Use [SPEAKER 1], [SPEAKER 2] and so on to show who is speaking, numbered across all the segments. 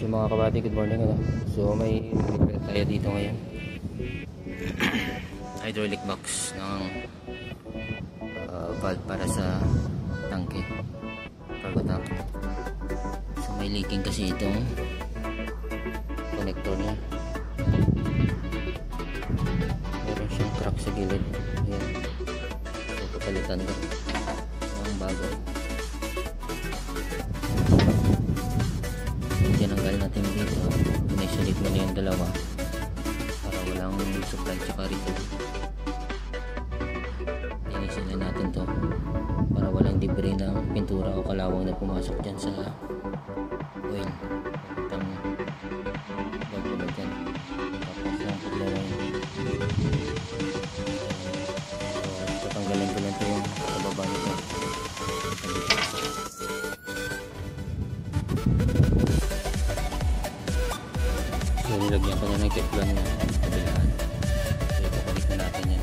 [SPEAKER 1] So mga kabady, good morning ano? So may repair tayo dito ngayon. Hydraulic box ng valve para sa tangke, cargo tank. So may leaking kasi itong connector niya. Meron siyang crack sa gilid. Ayan. So papalitan ko ng bago. Tinanggal natin dito, pinisulit mo na yung dalawa para walang supply tsaka return. Tinisulit natin to para walang debris ng pintura o kalawang na pumasok dyan sa oil. Itang bagulog dyan, tapos lang problema yun. So tatanggalin ko lang ito yung sa baba nito. So nilagyan ko na ng teflon na kabilaan. So ipapalik na natin yan.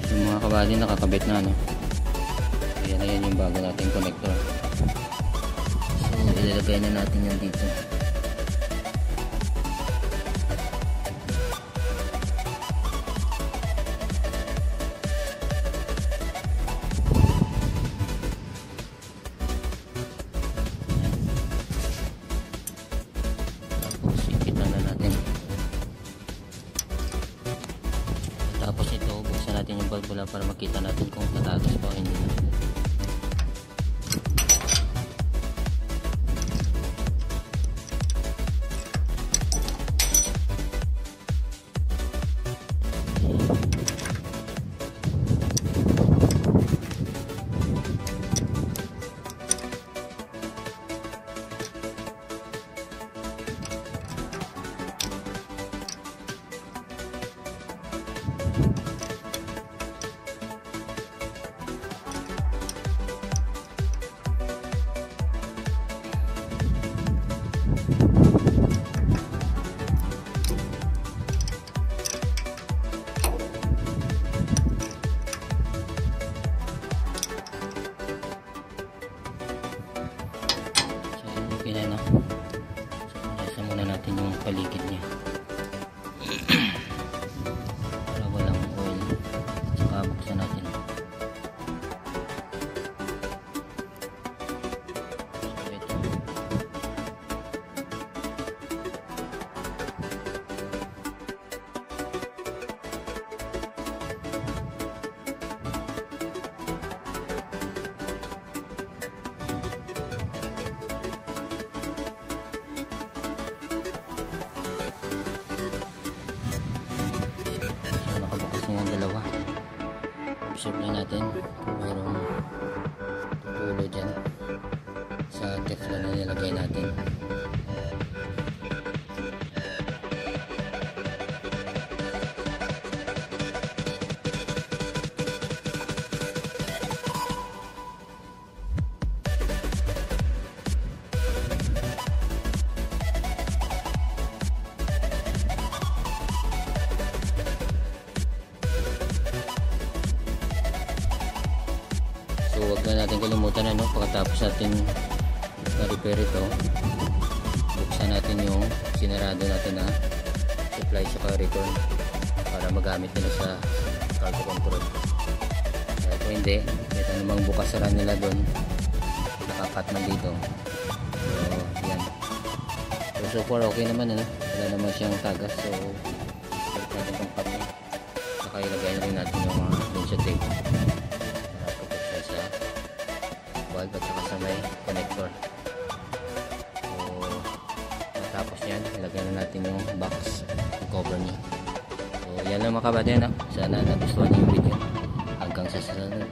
[SPEAKER 1] So mga kabady, nakakabit na no. Ayan na yan yung bago nating connector. So ilalagay na natin yan dito. Tapos ito, buksan natin yung valve para makita natin kung tatagas pa o hindi na. Yan na. So nasa muna natin yung paligid niya para walang oil. Saka buksan natin. So ito. Yung dalawa, observe lang natin kung mayroong tulo dyan sa teflon na nilagay natin. So huwag na natin kalimutan ano, pagkatapos natin na-repair ito, buksan natin yung sinarado natin na supply sa return para magamit nila sa cargo control. Kung hindi, kahit anumang bukas-sara nila doon, nakakat man dito. So yan. So far okay naman ano, wala naman siyang tagas. So balik natin itong cut niya. Saka ilagay na rin natin yung mga windshield tape valve at saka sa may connector. So matapos yan, ilagyan na natin yung box, yung cover niya. So yan lang mga kabady no? Sana nagustuhan niyo yung video. Hanggang sa susunod.